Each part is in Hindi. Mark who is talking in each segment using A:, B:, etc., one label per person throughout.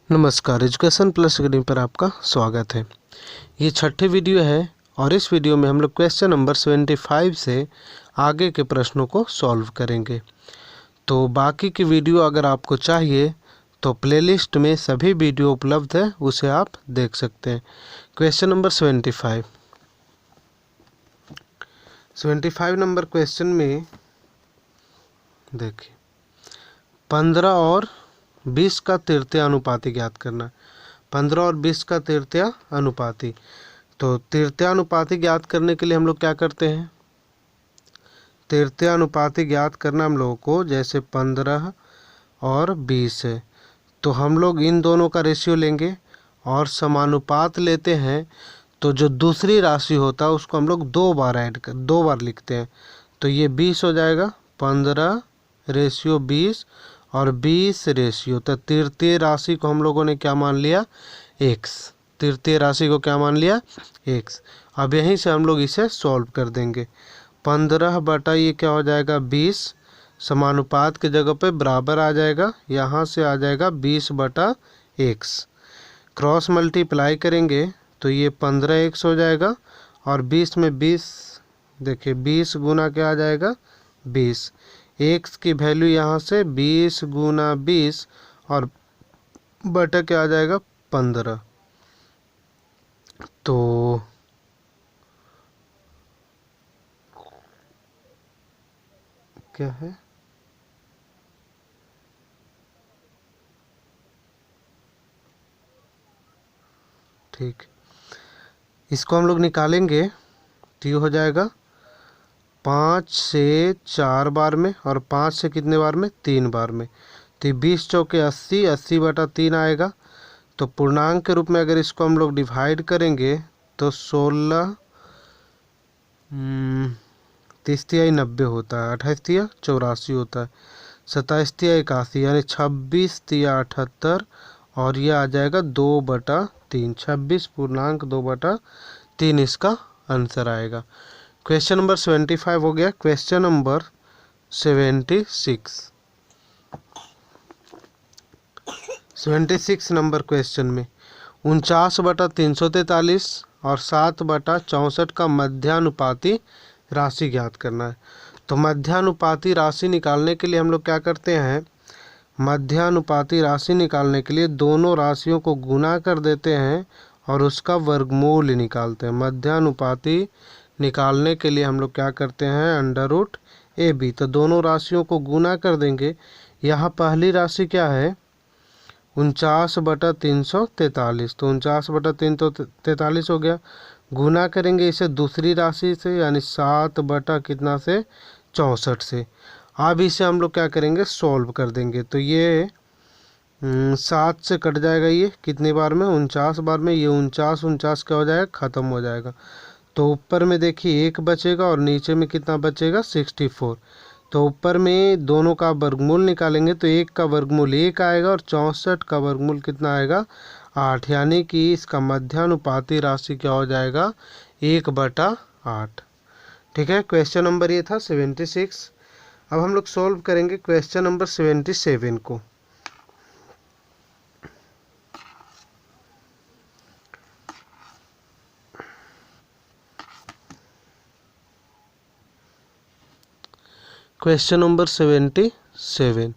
A: नमस्कार, एजुकेशन प्लस अकेडमी पर आपका स्वागत है। ये छठी वीडियो है और इस वीडियो में हम लोग क्वेश्चन नंबर 75 से आगे के प्रश्नों को सॉल्व करेंगे। तो बाकी की वीडियो अगर आपको चाहिए तो प्लेलिस्ट में सभी वीडियो उपलब्ध है, उसे आप देख सकते हैं। क्वेश्चन नंबर 75 नंबर क्वेश्चन में देखिए 15 और 20 का तृतीय अनुपाती ज्ञात करना है। 15 और 20 का तृतीय अनुपाती, तो तृतीय अनुपाती ज्ञात करने के लिए हम लोग क्या करते हैं, तृतीय अनुपाती ज्ञात करना हम लोगों को, जैसे 15 और 20 है तो हम लोग इन दोनों का रेशियो लेंगे और समानुपात लेते हैं। तो जो दूसरी राशि होता है उसको हम लोग दो बार लिखते हैं। तो ये 20 हो जाएगा, 15/20 और 20 रेशियो, तो तृतीय राशि को हम लोगों ने क्या मान लिया, x। तृतीय राशि को क्या मान लिया, x। अब यहीं से हम लोग इसे सॉल्व कर देंगे। 15 बटा ये क्या हो जाएगा 20, समानुपात की जगह पे बराबर आ जाएगा, यहाँ से आ जाएगा 20/x। क्रॉस मल्टीप्लाई करेंगे तो ये 15x हो जाएगा और 20 में 20, देखिए 20 गुना क्या आ जाएगा 20। x की वैल्यू यहाँ से 20 गुना 20 और बटा क्या आ जाएगा 15। तो क्या है, ठीक, इसको हम लोग निकालेंगे तो ये हो जाएगा 5 से 4 बार में और 5 से कितने बार में, 3 बार में। तो 20 चौके 80, 80/3 आएगा। तो पूर्णांक के रूप में अगर इसको हम लोग डिवाइड करेंगे तो 16 30 तिहाई 90 होता है, 28 तिया 84 होता है, 27 तिया 81, यानी 26 तिया 78 और ये आ जाएगा 2/3। 26.2/3 इसका आंसर आएगा। क्वेश्चन नंबर 75 हो गया। क्वेश्चन नंबर 76 नंबर क्वेश्चन में 49/343 और 7/64 का मध्यानुपाती राशि ज्ञात करना है। तो मध्यानुपाती राशि निकालने के लिए हम लोग क्या करते हैं, मध्यानुपाती राशि निकालने के लिए दोनों राशियों को गुना कर देते हैं और उसका वर्गमूल निकालते हैं। मध्यानुपाती निकालने के लिए हम लोग क्या करते हैं, √AB। तो दोनों राशियों को गुना कर देंगे। यहाँ पहली राशि क्या है 49/343, तो 49/343 हो गया। गुना करेंगे इसे दूसरी राशि से, यानी 7/64 से। अब इसे हम लोग क्या करेंगे, सॉल्व कर देंगे। तो ये 7 से कट जाएगा, ये कितनी बार में, 49 बार में। ये 49 क्या हो जाएगा, ख़त्म हो जाएगा। तो ऊपर में देखिए 1 बचेगा और नीचे में कितना बचेगा 64। तो ऊपर में दोनों का वर्गमूल निकालेंगे तो 1 का वर्गमूल 1 आएगा और 64 का वर्गमूल कितना आएगा 8, यानी कि इसका मध्यानुपाती राशि क्या हो जाएगा 1/8। ठीक है, क्वेश्चन नंबर ये था 76। अब हम लोग सॉल्व करेंगे क्वेश्चन नंबर 77 को। क्वेश्चन नंबर 77,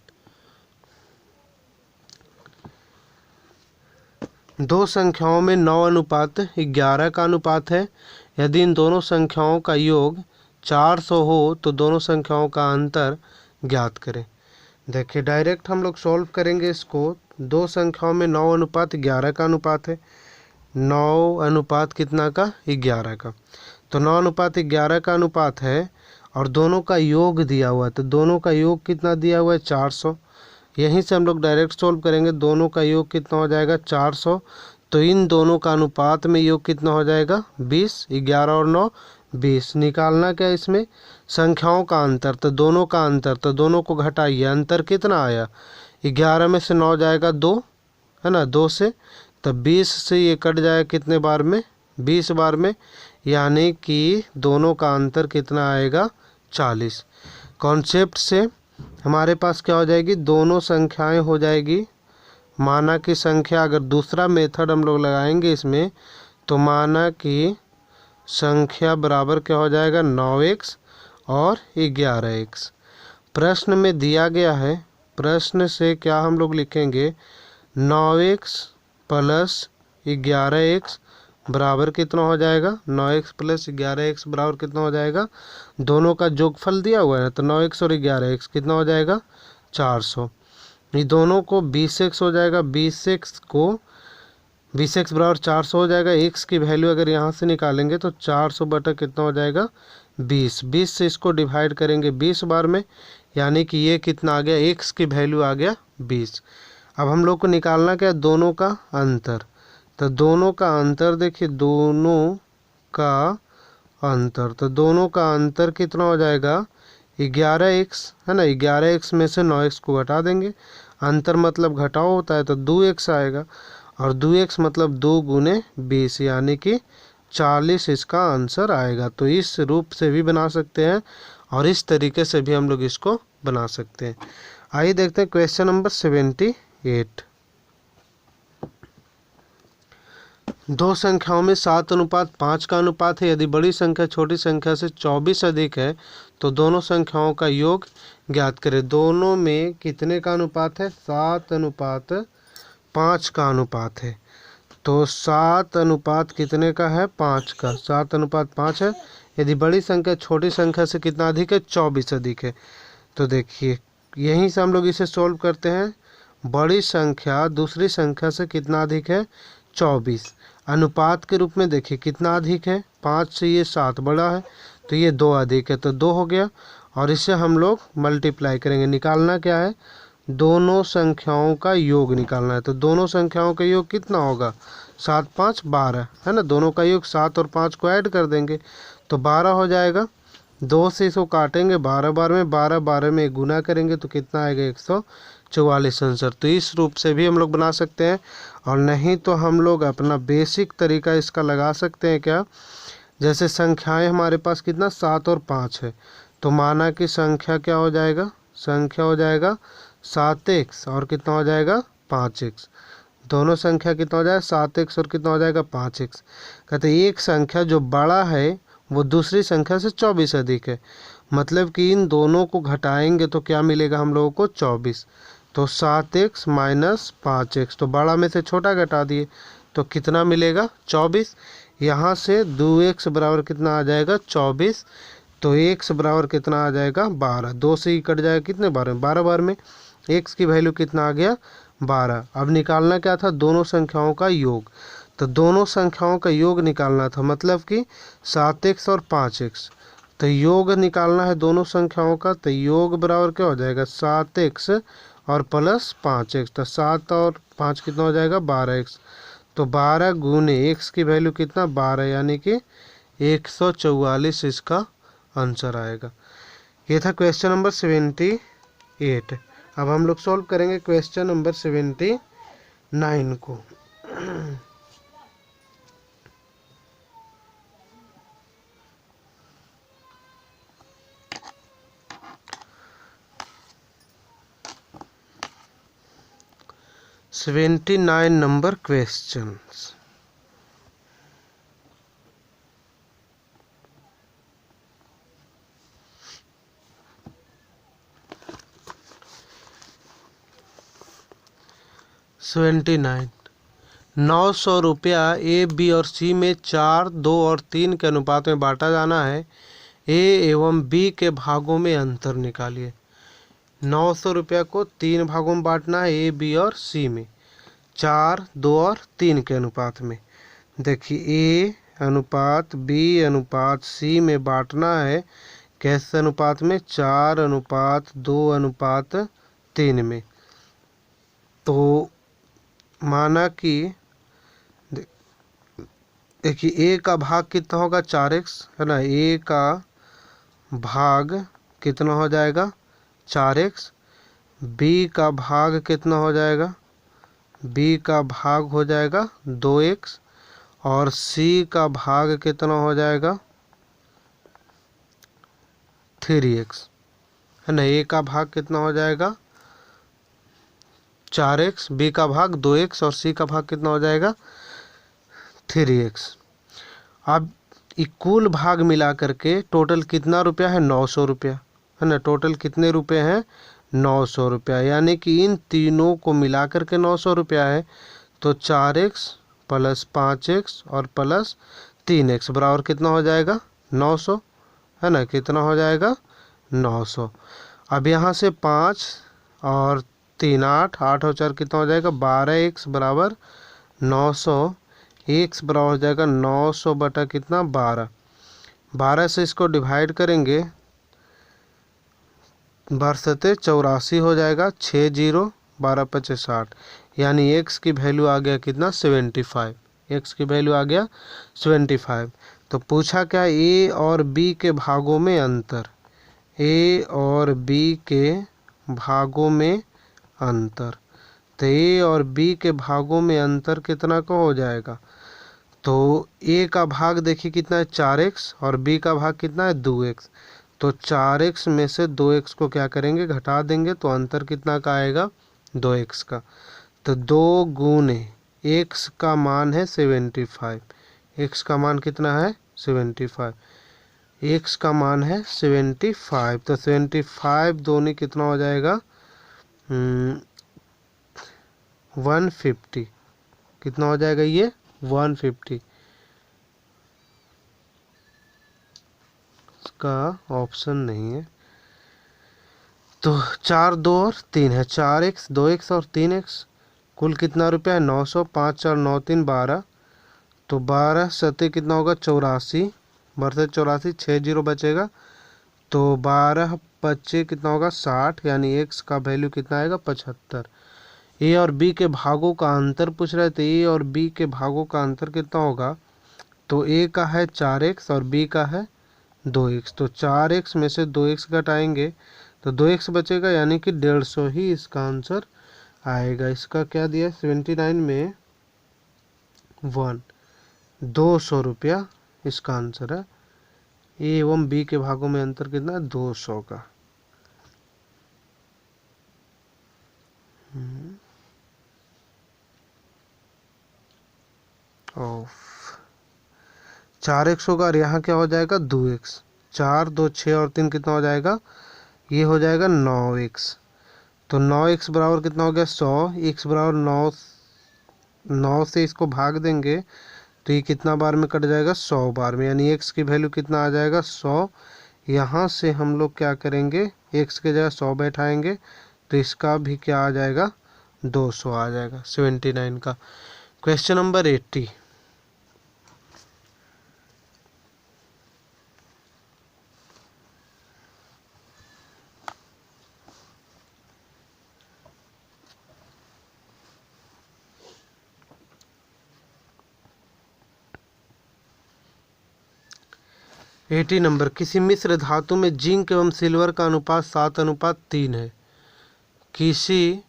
A: दो संख्याओं में 9:11 का अनुपात है। यदि इन दोनों संख्याओं का योग 400 हो तो दोनों संख्याओं का अंतर ज्ञात करें। देखिए डायरेक्ट हम लोग सॉल्व करेंगे इसको। दो संख्याओं में 9:11 का अनुपात है, 9 अनुपात कितना का 11 का। तो 9:11 का अनुपात है और दोनों का योग दिया हुआ है, तो दोनों का योग कितना दिया हुआ है 400। यहीं से हम लोग डायरेक्ट सॉल्व करेंगे, दोनों का योग कितना हो जाएगा 400। तो इन दोनों का अनुपात में योग कितना हो जाएगा 20, 11 और 9 20। निकालना क्या इसमें, संख्याओं का अंतर, तो दोनों का अंतर, तो दोनों को घटाइए, अंतर कितना आया 11 में से 9 जाएगा 2, है ना, 2 से, तब 20 से ये कट जाएगा कितने बार में 20 बार में, यानी कि दोनों का अंतर कितना आएगा 40। कॉन्सेप्ट से हमारे पास क्या हो जाएगी, दोनों संख्याएं हो जाएगी माना की संख्या, अगर दूसरा मेथड हम लोग लगाएंगे इसमें, तो माना की संख्या बराबर क्या हो जाएगा 9x और 11x। प्रश्न में दिया गया है, प्रश्न से क्या हम लोग लिखेंगे 9x प्लस 11x बराबर कितना हो जाएगा, 9x प्लस 11x बराबर कितना हो जाएगा, दोनों का जोगफल दिया हुआ है तो 9x और 11x कितना हो जाएगा 400। ये दोनों को 20x हो जाएगा, 20x बराबर 400 हो जाएगा। x की वैल्यू अगर यहाँ से निकालेंगे तो 400 बटा कितना हो जाएगा 20 से इसको डिवाइड करेंगे 20 बार में, यानी कि ये कितना आ गया, x की वैल्यू आ गया 20। अब हम लोग को निकालना क्या है, दोनों का अंतर। तो दोनों का अंतर देखिए, दोनों का अंतर, तो दोनों का अंतर कितना हो जाएगा 11x है ना। 11x में से 9x को घटा देंगे, अंतर मतलब घटाओ होता है तो 2x आएगा, और 2x मतलब 2 गुने 20 यानी कि 40 इसका आंसर आएगा। तो इस रूप से भी बना सकते हैं और इस तरीके से भी हम लोग इसको बना सकते हैं। आइए देखते हैं क्वेश्चन नंबर 78। दो संख्याओं में 7:5 का अनुपात है। यदि बड़ी संख्या छोटी संख्या से 24 अधिक है तो दोनों संख्याओं का योग ज्ञात करें। दोनों में कितने का अनुपात है, 7:5 का अनुपात है। तो 7 अनुपात कितने का है, 5 का, 7:5 है। यदि बड़ी संख्या छोटी संख्या से कितना अधिक है, 24 अधिक है। तो देखिए यहीं से हम लोग इसे सोल्व करते हैं। बड़ी संख्या दूसरी संख्या से कितना अधिक है, 24। अनुपात के रूप में देखिए कितना अधिक है, 5 से ये 7 बड़ा है तो ये 2 अधिक है, तो 2 हो गया। और इसे हम लोग मल्टीप्लाई करेंगे। निकालना क्या है, दोनों संख्याओं का योग निकालना है। तो दोनों संख्याओं का योग कितना होगा, 7 5 12 है ना। दोनों का योग 7 और 5 को ऐड कर देंगे तो 12 हो जाएगा। 2 से इसको काटेंगे 12 बार में, 12 12 में गुना करेंगे तो कितना आएगा 144 आंसर। तो इस रूप से भी हम लोग बना सकते हैं, और नहीं तो हम लोग अपना बेसिक तरीका इसका लगा सकते हैं। क्या, जैसे संख्याएं हमारे पास कितना 7 और 5 है, तो माना कि संख्या क्या हो जाएगा, संख्या हो जाएगा 7x और कितना हो जाएगा 5x। दोनों संख्या कितना हो जाएगा 7x और कितना हो जाएगा 5x। कहते हैं एक संख्या जो बड़ा है वो दूसरी संख्या से 24 अधिक है, मतलब कि इन दोनों को घटाएंगे तो क्या मिलेगा हम लोगों को 24। तो 7x माइनस 5x, तो बड़ा में से छोटा घटा दिए तो कितना मिलेगा 24। यहाँ से 2x बराबर कितना आ जाएगा 24, तो x बराबर कितना आ जाएगा 12। 2 से ही कट जाएगा कितने बार में, 12 बार में। x की वैल्यू कितना आ गया 12। अब निकालना क्या था, दोनों संख्याओं का योग। तो दोनों संख्याओं का योग निकालना था, मतलब कि 7x और 5x। तो योग निकालना है दोनों संख्याओं का, तो योग बराबर क्या हो जाएगा 7x और प्लस 5x। तो 7 और 5 कितना हो जाएगा 12x। तो 12 गुने x की वैल्यू कितना 12, यानी कि 144 इसका आंसर आएगा। ये था क्वेश्चन नंबर 78। अब हम लोग सॉल्व करेंगे क्वेश्चन नंबर 79 को। Number question. $79 900 रुपया ए, बी और सी में 4, 2 और 3 के अनुपात में बांटा जाना है। ए एवं बी के भागों में अंतर निकालिए। 900 रुपया को 3 भागों में बांटना है, ए, बी और सी में, 4, 2 और 3 के अनुपात में। देखिए ए अनुपात बी अनुपात सी में बांटना है, कैसे अनुपात में, 4:2:3 में। तो माना कि देखिए ए का भाग कितना होगा 4x है ना, ए का भाग कितना हो जाएगा 4x। बी का भाग कितना हो जाएगा, बी का भाग हो जाएगा 2x, और सी का भाग कितना हो जाएगा 3x है ना। ए का भाग कितना हो जाएगा 4x, b का भाग 2x और c का भाग कितना हो जाएगा 3x। अब कुल भाग मिला करके टोटल कितना रुपया है 900 रुपया है ना। टोटल कितने रुपए हैं 900 रुपया, यानी कि इन तीनों को मिला करके 900 रुपया है। तो 4x प्लस 5x और प्लस 3x बराबर कितना हो जाएगा 900 है ना। कितना हो जाएगा 900। अब यहाँ से 5 और 3 8 8 और 4 कितना हो जाएगा 12x बराबर 900। x बराबर हो जाएगा 900 बटा कितना 12। 12 से इसको डिवाइड करेंगे, 12 84 हो जाएगा। 6 0 12 5 60, यानी x की वैल्यू आ गया कितना 75। x की वैल्यू आ गया 75। तो पूछा क्या a और b के भागों में अंतर, a और b के भागों में अंतर। तो a और b के भागों में अंतर कितना का हो जाएगा। तो a का भाग देखिए कितना है 4x और b का भाग कितना है 2x। तो 4x में से 2x को क्या करेंगे घटा देंगे, तो अंतर कितना का आएगा 2x का। तो 2 गुने x का मान है 75। x का मान कितना है 75। x का मान है 75। तो 75 दोनों कितना हो जाएगा 150। कितना हो जाएगा ये 150। इसका ऑप्शन नहीं है। तो 4 2 और 3 है, 4x 2x और 3x। कुल कितना रुपया है 900। 5 4 9 3 12। तो 12 सत्ते कितना होगा 84। 12 84 6 0 बचेगा। तो 12 25 कितना होगा 60, यानी x का वैल्यू कितना आएगा 75। a और b के भागों का अंतर पूछ रहे थे। a और b के भागों का अंतर कितना होगा। तो a का है 4x और b का है 2x। तो 4x में से 2x घटाएंगे तो 2x बचेगा, यानी कि 150 ही इसका आंसर आएगा। इसका क्या दिया 79 में 1 200 रुपया इसका आंसर है। ए एवं बी के भागों में अंतर कितना 200 का। ऑफ 4x होगा और यहाँ क्या हो जाएगा 2x। 4 2 6 और 3 कितना हो जाएगा, ये हो जाएगा 9x। तो 9x बराबर कितना हो गया 100। x बराबर 9 से इसको भाग देंगे तो ये कितना बार में कट जाएगा 100 बार में, यानी x की वैल्यू कितना आ जाएगा 100। यहाँ से हम लोग क्या करेंगे x के जगह 100 बैठाएंगे तो इसका भी क्या आ जाएगा 200 आ जाएगा 79 का। Question number 80। नंबर, किसी मिश्र धातु में जिंक एवं सिल्वर का अनुपात 7:3 है। किसी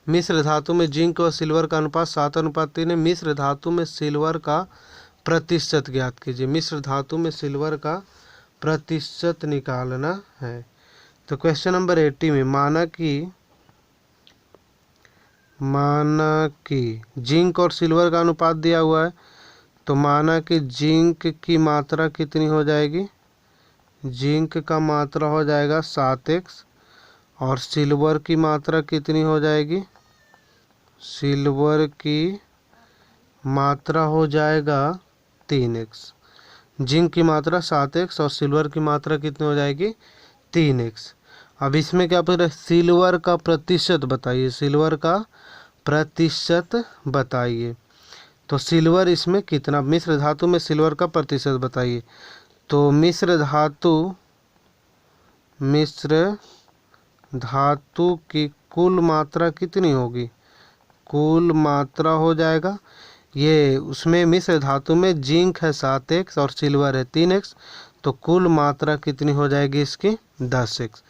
A: मिश्र धातु में जिंक और सिल्वर का अनुपात 7:3 है। मिश्र धातु में सिल्वर का प्रतिशत ज्ञात कीजिए। मिश्र धातु में सिल्वर का प्रतिशत निकालना है। तो क्वेश्चन नंबर 80 में माना कि जिंक और सिल्वर का अनुपात दिया हुआ है। तो माना कि जिंक की मात्रा कितनी हो जाएगी, जिंक का मात्रा हो जाएगा 7x और सिल्वर की मात्रा कितनी हो जाएगी, सिल्वर की मात्रा हो जाएगा 3x। जिंक की मात्रा 7x और सिल्वर की मात्रा कितनी हो जाएगी 3x। अब इसमें क्या पूछ रहे सिल्वर का प्रतिशत बताइए, सिल्वर का प्रतिशत बताइए। तो सिल्वर इसमें कितना, मिश्र धातु में सिल्वर का प्रतिशत बताइए। तो मिश्र धातु की कुल मात्रा कितनी होगी, कुल मात्रा हो जाएगा ये, उसमें मिश्र धातु में जिंक है 7x और सिल्वर है 3x। तो कुल मात्रा कितनी हो जाएगी इसकी 10x।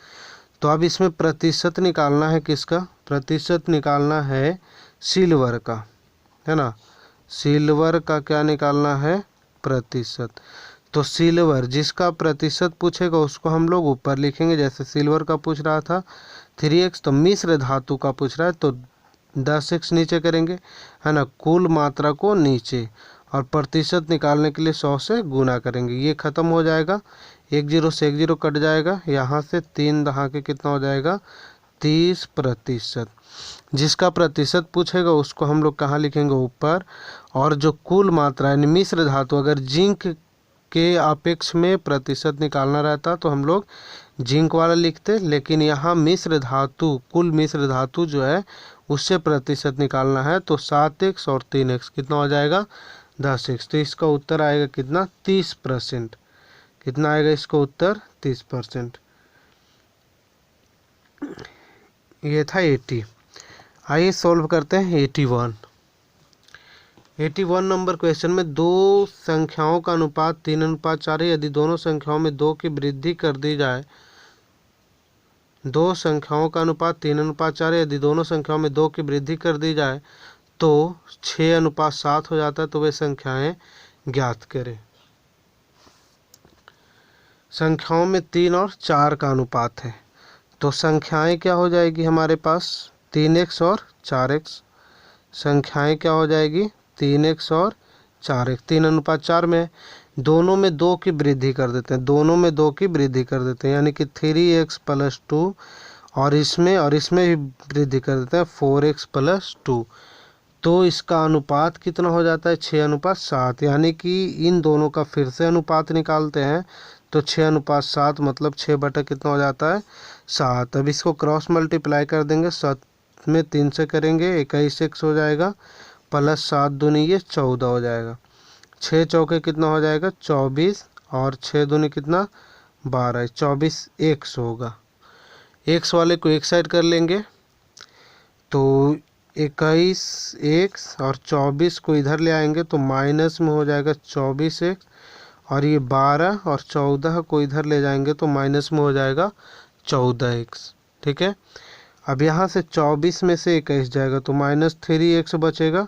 A: तो अब इसमें प्रतिशत निकालना है किसका, प्रतिशत निकालना है सिल्वर का, है ना। सिल्वर का क्या निकालना है प्रतिशत। तो सिल्वर जिसका प्रतिशत पूछेगा उसको हम लोग ऊपर लिखेंगे, जैसे सिल्वर का पूछ रहा था 3x। तो मिश्र धातु का पूछ रहा है तो 10x नीचे करेंगे, है ना, कुल मात्रा को नीचे, और प्रतिशत निकालने के लिए 100 से गुना करेंगे। ये खत्म हो जाएगा, 1 जीरो से 1 जीरो कट जाएगा, यहाँ से 3 दहाके कितना हो जाएगा 30%। जिसका प्रतिशत पूछेगा उसको हम लोग कहाँ लिखेंगे ऊपर, और जो कुल मात्रा यानी मिश्र धातु, अगर जिंक के अपेक्ष में प्रतिशत निकालना रहता तो हम लोग जिंक वाला लिखते, लेकिन यहाँ मिश्र धातु, कुल मिश्र धातु जो है उससे प्रतिशत निकालना है, तो 7x और 3x कितना हो जाएगा 10x। तो इसका उत्तर आएगा कितना 30%। कितना आएगा इसका उत्तर 30%। ये था 80। आइए सॉल्व करते हैं 81। 81 नंबर क्वेश्चन में दो संख्याओं का अनुपात 3:4 है। यदि दोनों संख्याओं में 2 की वृद्धि कर दी जाए, दो संख्याओं का अनुपात 3:4 है, यदि दोनों संख्याओं में 2 की वृद्धि कर दी जाए तो 6:7 हो जाता है। तो वे संख्याएं ज्ञात करें। संख्याओं में 3 और 4 का अनुपात है, तो संख्याएं क्या हो जाएगी हमारे पास 3x और 4x। संख्याएं क्या हो जाएगी 3x और 4x। 3:4 में दोनों में 2 की वृद्धि कर देते हैं, दोनों में 2 की वृद्धि कर देते हैं, यानी कि 3x + 2, और इसमें भी वृद्धि कर देते हैं 4x + 2। तो इसका अनुपात कितना हो जाता है 6:7। यानी कि इन दोनों का फिर से अनुपात निकालते हैं तो 6:7 मतलब 6 बटा कितना हो जाता है 7। अब इसको क्रॉस मल्टीप्लाई कर देंगे, 7 में 3 से करेंगे 21x हो जाएगा, प्लस 7 दूनी ये 14 हो जाएगा। 6 चौके कितना हो जाएगा 24, और 6 दूनी कितना 12, 24x होगा। x वाले को एक साइड कर लेंगे तो 21x, और 24 को इधर ले आएंगे तो माइनस में हो जाएगा 24x, और ये 12 और 14 को इधर ले जाएंगे तो माइनस में हो जाएगा 14x। ठीक है, अब यहाँ से 24 में से 21 जाएगा तो -3x बचेगा,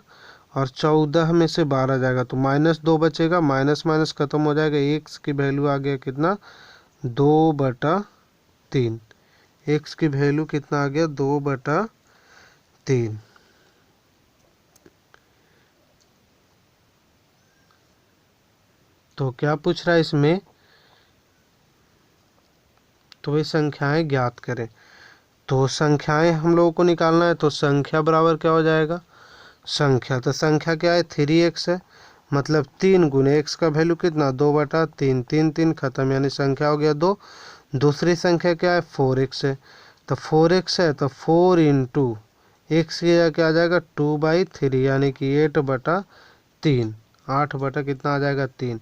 A: और 14 में से 12 जाएगा तो -2 बचेगा। माइनस माइनस खत्म हो जाएगा, x की वैल्यू आ गया कितना 2/3। x की वैल्यू कितना आ गया 2/3। तो क्या पूछ रहा है इसमें, तो वे संख्याएं ज्ञात करें। तो संख्याएं हम लोगों को निकालना है, तो संख्या बराबर क्या हो जाएगा संख्या, तो संख्या क्या है 3x है, मतलब 3 गुने x का वैल्यू कितना 2/3, 3 3 खत्म, यानी संख्या हो गया 2। दूसरी संख्या क्या है 4x है, तो 4x है तो 4 × x की जगह क्या आ जाएगा 2/3, यानी कि 8/3, 8 बटा कितना आ जाएगा 3,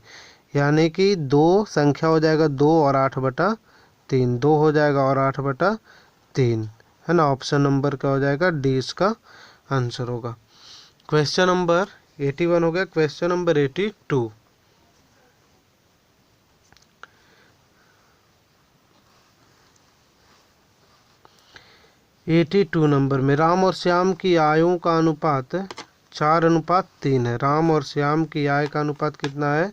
A: यानी कि 2 संख्या हो जाएगा 2 और 8/3, 2 हो जाएगा और 8/3, है ना। ऑप्शन नंबर क्या हो जाएगा डी इसका आंसर होगा। क्वेश्चन नंबर 81 हो गया। Question number 82। नंबर में राम और श्याम की आयों का अनुपात 4:3 है। राम और श्याम की आय का अनुपात कितना है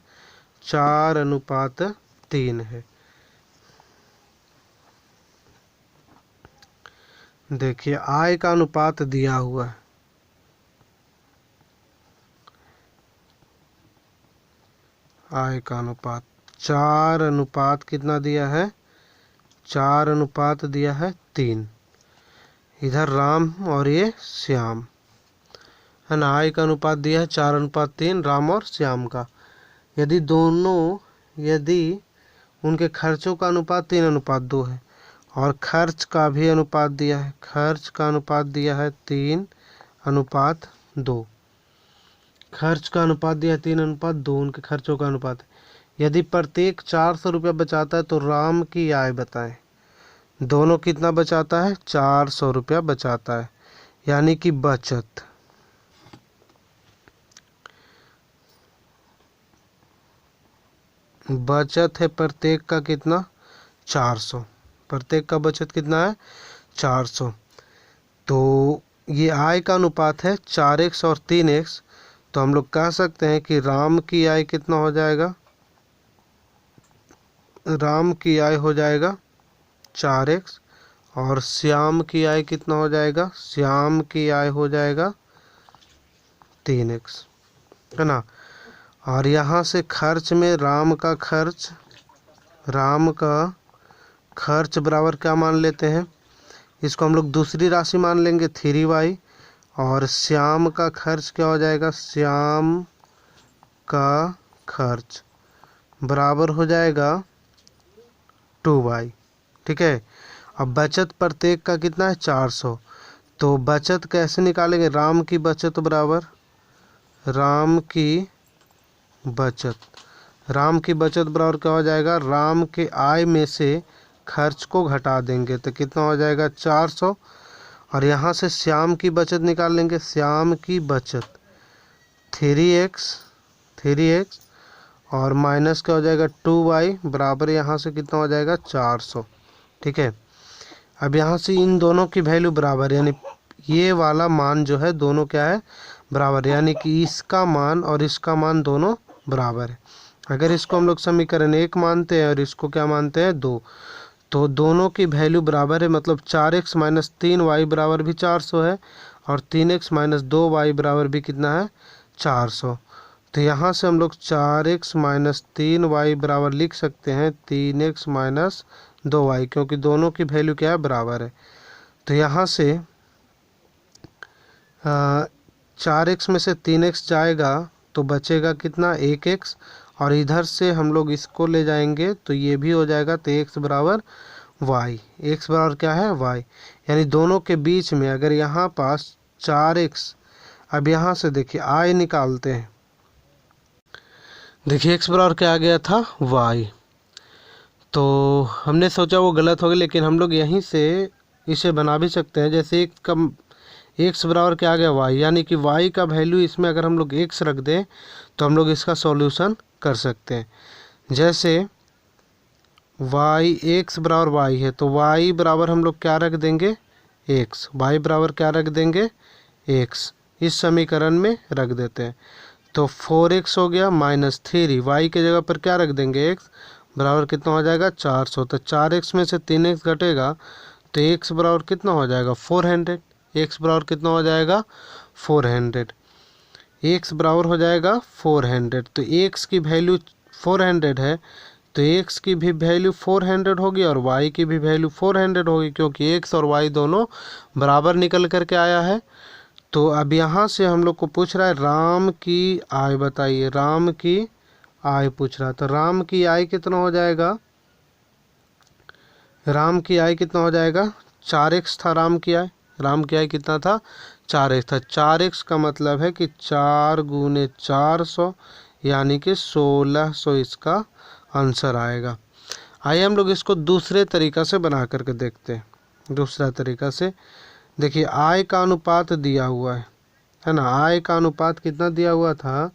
A: 4:3 है। देखिए आय का अनुपात दिया हुआ है, आय का अनुपात 4 कितना दिया है 4 दिया है 3। इधर राम और ये श्याम, है ना। आय का अनुपात दिया है 4:3 राम और श्याम का। यदि उनके खर्चों का अनुपात 3:2 है, और खर्च का भी अनुपात दिया है, खर्च का अनुपात दिया है 3:2। खर्च का अनुपात दिया है 3:2, उनके खर्चों का अनुपात है। यदि प्रत्येक 400 रुपया बचाता है तो राम की आय बताएं। दोनों कितना बचाता है 400 रुपया बचाता है, यानी कि बचत है प्रत्येक का कितना 400, प्रत्येक का बचत कितना है 400। तो ये आय का अनुपात है 4x और 3x, तो हम लोग कह सकते हैं कि राम की आय कितना हो जाएगा, राम की आय हो जाएगा 4x, और श्याम की आय कितना हो जाएगा, श्याम की आय हो जाएगा 3x, है ना। और यहाँ से खर्च में राम का खर्च बराबर क्या मान लेते हैं, इसको हम लोग दूसरी राशि मान लेंगे 3y, और श्याम का खर्च क्या हो जाएगा, श्याम का खर्च बराबर हो जाएगा 2y। ठीक है। अब बचत प्रत्येक का कितना है, 400। तो बचत कैसे निकालेंगे, राम की बचत बराबर राम की बचत बराबर क्या हो जाएगा, राम के आय में से खर्च को घटा देंगे तो कितना हो जाएगा 400। और यहाँ से श्याम की बचत निकाल लेंगे, श्याम की बचत 3x और माइनस क्या हो जाएगा 2y बराबर यहाँ से कितना हो जाएगा 400। ठीक है। अब यहाँ से इन दोनों की वैल्यू बराबर, यानी ये वाला मान जो है दोनों क्या है, बराबर, यानी कि इसका मान और इसका मान दोनों बराबर है। अगर इसको हम लोग समीकरण 1 मानते हैं और इसको क्या मानते हैं 2, तो दोनों की वैल्यू बराबर है, मतलब 4x माइनस 3y बराबर भी 400 है, और 3x माइनस 2y बराबर भी कितना है 400। तो यहाँ से हम लोग 4x माइनस 3y बराबर लिख सकते हैं 3x माइनस 2y, क्योंकि दोनों की वैल्यू क्या है, बराबर है। तो यहाँ से 4x में से 3x जाएगा तो बचेगा कितना 1x, और इधर से हम लोग इसको ले जाएंगे तो ये भी हो जाएगा, तो x बराबर y, x बराबर क्या है y, यानी दोनों के बीच में अगर यहाँ पास 4x, अब यहाँ से देखिए i निकालते हैं, देखिए x बराबर क्या आ गया था y, तो हमने सोचा वो गलत हो गया, लेकिन हम लोग यहीं से इसे बना भी सकते हैं। जैसे x बराबर क्या आ गया y, यानी कि y का वैल्यू इसमें अगर हम लोग x रख दें तो हम लोग इसका सॉल्यूशन कर सकते हैं। जैसे x बराबर y है तो y बराबर हम लोग क्या रख देंगे x, y बराबर क्या रख देंगे x, इस समीकरण में रख देते हैं। तो 4x हो गया माइनस 3, y के जगह पर क्या रख देंगे x बराबर कितना हो जाएगा 400। तो 4x में से 3x घटेगा तो x बराबर कितना हो जाएगा 400, x बराबर कितना हो जाएगा 400, x बराबर हो जाएगा 400। तो x की वैल्यू 400 है तो x की भी वैल्यू 400 होगी और y की भी वैल्यू 400 होगी, क्योंकि x और y दोनों बराबर निकल करके आया है। तो अब यहाँ से हम लोग को पूछ रहा है राम की आय बताइए, राम की आय पूछ रहा है, तो राम की आय कितना हो जाएगा, राम की आय कितना हो जाएगा 4x था राम की आय कितना था 4x था। 4x का मतलब है कि 4 गुने 400 यानी कि 1600 इसका आंसर आएगा। आइए हम लोग इसको दूसरे तरीक़ा से बना करके देखते हैं। दूसरा तरीक़ा से देखिए, आय का अनुपात दिया हुआ है ना, आय का अनुपात कितना दिया हुआ था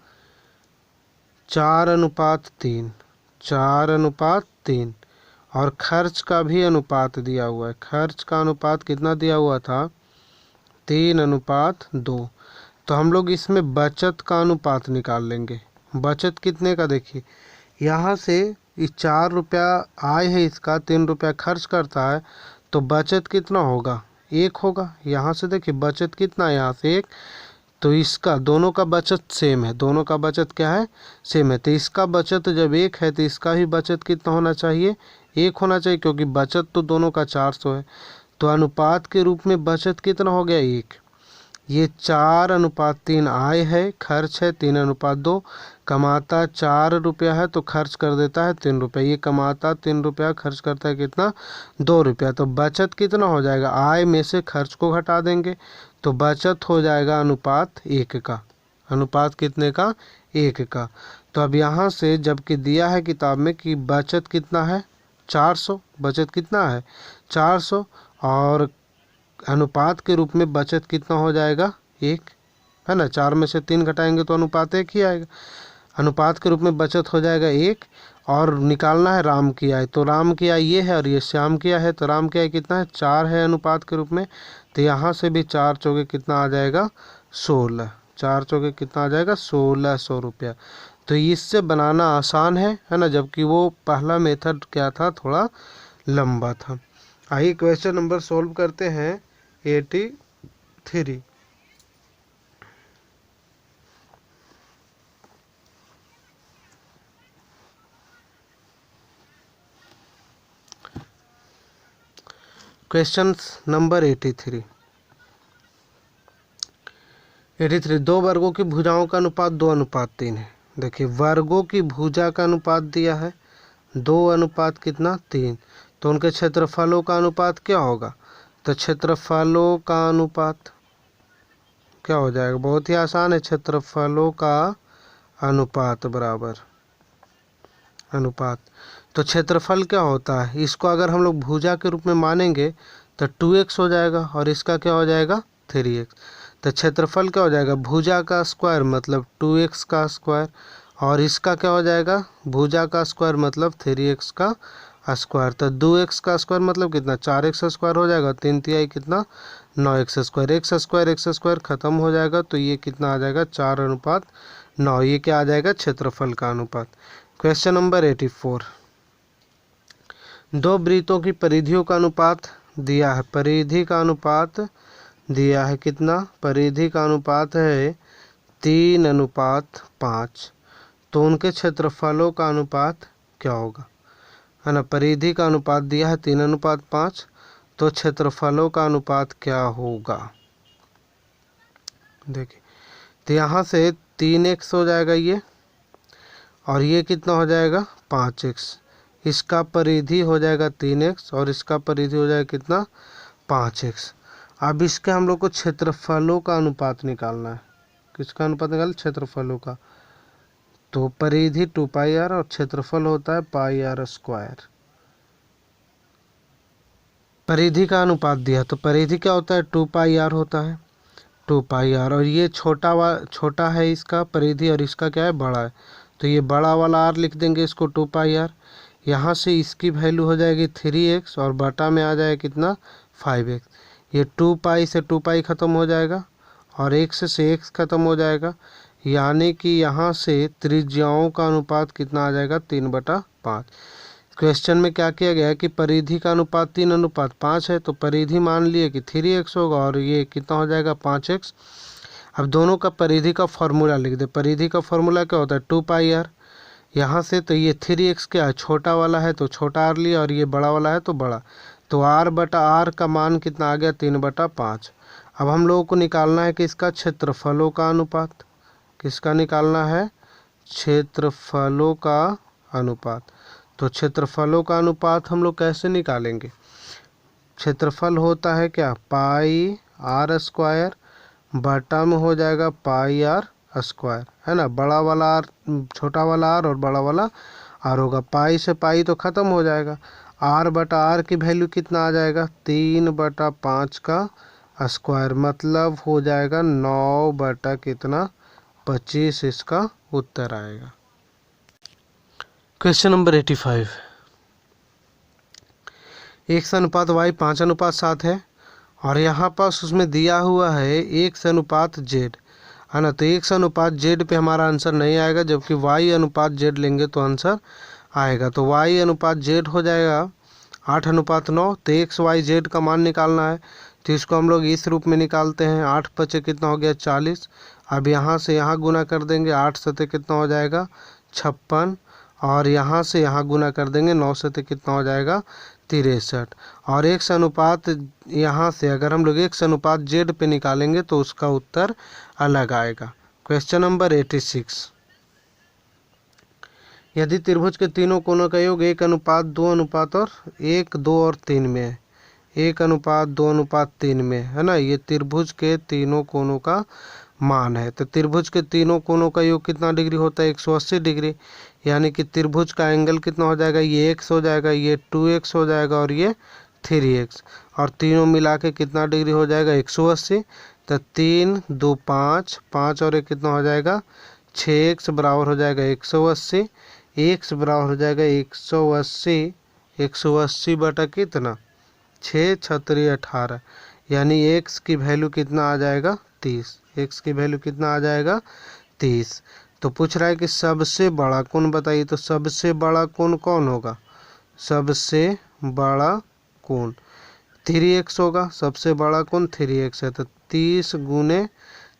A: 4:3, 4:3, और खर्च का भी अनुपात दिया हुआ है, खर्च का अनुपात कितना दिया हुआ था 3:2। तो हम लोग इसमें बचत का अनुपात निकाल लेंगे। बचत कितने का, देखिए यहाँ से इस 4 रुपया आय है, इसका 3 रुपया खर्च करता है, तो बचत कितना होगा 1 होगा। यहाँ से देखिए बचत कितना है, यहाँ से 1, तो इसका दोनों का बचत सेम है, दोनों का बचत क्या है सेम है। तो इसका बचत जब 1 है तो इसका भी बचत कितना होना चाहिए 1 होना चाहिए, क्योंकि बचत तो दोनों का 400 है। तो अनुपात के रूप में बचत कितना हो गया 1। ये 4:3 आय है, खर्च है 3:2, कमाता 4 रुपया है तो खर्च कर देता है 3 रुपया, ये कमाता 3 रुपया खर्च करता है कितना 2 रुपया। तो बचत कितना हो जाएगा, आय में से खर्च को घटा देंगे तो बचत हो जाएगा अनुपात 1 का, अनुपात कितने का 1 का। तो अब यहाँ से जबकि दिया है किताब में कि बचत कितना है 400, बचत कितना है 400, और अनुपात के रूप में बचत कितना हो जाएगा 1, है ना। 4 में से 3 घटाएंगे तो अनुपात 1 ही आएगा, अनुपात के रूप में बचत हो जाएगा 1। और निकालना है राम की आय, तो राम की आय ये है और ये श्याम की आय है, तो राम की आय कितना है 4 है अनुपात के रूप में, तो यहाँ से भी 4 चौके कितना आ जाएगा 16, 4 चौके कितना आ जाएगा 1600 रुपया। तो इससे बनाना आसान है ना, जबकि वो पहला मेथड क्या था थोड़ा लंबा था। आइए क्वेश्चन नंबर सॉल्व करते हैं 83। Question number 83। दो वर्गों की भुजाओं का अनुपात 2:3 है। देखिए वर्गों की भुजा का अनुपात दिया है 2:3, तो उनके क्षेत्रफलों का अनुपात क्या होगा? तो क्षेत्रफलों का अनुपात क्या हो जाएगा? बहुत ही आसान है, क्षेत्रफलों का अनुपात बराबर अनुपात। तो क्षेत्रफल क्या होता है? इसको अगर हम लोग भुजा के रूप में मानेंगे तो 2x हो जाएगा और इसका क्या हो जाएगा 3x। तो क्षेत्रफल क्या हो जाएगा? भुजा का स्क्वायर मतलब 2x का स्क्वायर, और इसका क्या हो जाएगा? भुजा का स्क्वायर मतलब 3x का स्क्वायर। तो 2x का स्क्वायर मतलब कितना? 4x स्क्वायर हो जाएगा। 3×3 कितना? 9x square. x स्क्वायर खत्म हो जाएगा, तो ये कितना आ जाएगा? 4:9। ये क्या आ जाएगा? क्षेत्रफल का अनुपात। Question number 84। दो वृत्तों की परिधियों का अनुपात दिया है। परिधि का अनुपात दिया है कितना? परिधि का अनुपात है 3:5। तो उनके क्षेत्रफलों का अनुपात क्या होगा? है ना, परिधि का अनुपात दिया है 3:5, तो क्षेत्रफलों का अनुपात क्या होगा? देखिए तो यहाँ से 3x हो जाएगा ये, और ये कितना हो जाएगा? 5x। इसका परिधि हो जाएगा 3x और इसका परिधि हो जाएगा कितना? 5x। अब इसके हम लोग को क्षेत्रफलों का अनुपात निकालना है। किसका अनुपात निकाल? क्षेत्रफलों का। तो परिधि 2πr और क्षेत्रफल होता है πr²। परिधि का अनुपात दिया तो परिधि क्या होता है? 2πr होता है, 2πr। और ये छोटा है इसका परिधि, और इसका क्या है? बड़ा है। तो ये बड़ा वाला r लिख देंगे इसको 2πr। यहाँ से इसकी वैल्यू हो जाएगी 3x और बटा में आ जाएगा कितना? 5x। ये 2π से 2π खत्म हो जाएगा और x से x खत्म हो जाएगा, यानी कि यहाँ से त्रिज्याओं का अनुपात कितना आ जाएगा? 3/5। क्वेश्चन में क्या किया गया है कि परिधि का अनुपात 3:5 है, तो परिधि मान लिए कि 3x होगा और ये कितना हो जाएगा? 5x। अब दोनों का परिधि का फॉर्मूला लिख दे। परिधि का फॉर्मूला क्या होता है? 2πr। यहाँ से तो ये 3x क्या है? छोटा वाला है तो छोटा r लिया, और ये बड़ा वाला है तो बड़ा। तो r/r का मान कितना आ गया? 3/5। अब हम लोगों को निकालना है कि इसका क्षेत्रफलों का अनुपात। किसका निकालना है? क्षेत्रफलों का अनुपात। तो क्षेत्रफलों का अनुपात हम लोग कैसे निकालेंगे? क्षेत्रफल होता है क्या? πr² बटा में हो जाएगा πr², है ना। बड़ा वाला r, छोटा वाला r और बड़ा वाला r होगा। पाई से पाई तो ख़त्म हो जाएगा। r/r की वैल्यू कितना आ जाएगा? 3/5 का स्क्वायर, मतलब हो जाएगा 9/25। इसका उत्तर आएगा। Question number 85। x/y 5:7 है और यहाँ पास उसमें दिया हुआ है x/z, है ना। तो x/z पे हमारा आंसर नहीं आएगा, जबकि y/z लेंगे तो आंसर आएगा। तो y/z हो जाएगा 8:9। तो x/y/z का मान निकालना है, तो इसको हम लोग इस रूप में निकालते हैं। 8×5 कितना हो गया? 40। अब यहाँ से यहाँ गुना कर देंगे। 8×7 कितना हो जाएगा? 56। और यहाँ से यहाँ गुना कर देंगे। 9×7 कितना हो जाएगा? 63। और x/अनुपात यहाँ से अगर हम लोग x/z पे निकालेंगे तो उसका उत्तर अलग आएगा। Question number 86। यदि त्रिभुज के तीनों कोणों का योग 1:2:3 में है, 1:2:3 में, है ना। ये त्रिभुज के तीनों कोणों का मान है। तो त्रिभुज के तीनों कोणों का योग कितना डिग्री होता है? 180 डिग्री। यानी कि त्रिभुज का एंगल कितना हो जाएगा? ये x हो जाएगा, ये 2x हो जाएगा और ये 3x, और तीनों मिला के कितना डिग्री हो जाएगा? 180। तो 3 2 5 5 और एक कितना हो जाएगा? 6x बराबर हो जाएगा 180। x बराबर हो जाएगा 180। 180 बटा कितना? 6 छत्री 18, यानी x की वैल्यू कितना आ जाएगा? 30। x की वैल्यू कितना आ जाएगा? 30। तो पूछ रहा है कि सबसे बड़ा कोण बताइए। तो सबसे बड़ा कोण कौन होगा? सबसे बड़ा कोण 3x होगा, सबसे बड़ा कोण 3x है, तो 30 गुने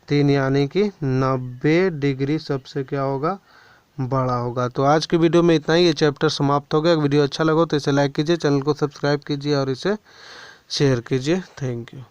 A: 3 यानी कि 90 डिग्री सबसे क्या होगा, बड़ा होगा। तो आज की वीडियो में इतना ही, ये चैप्टर समाप्त हो गया। वीडियो अच्छा लगा तो इसे लाइक कीजिए, चैनल को सब्सक्राइब कीजिए और इसे शेयर कीजिए। Thank you.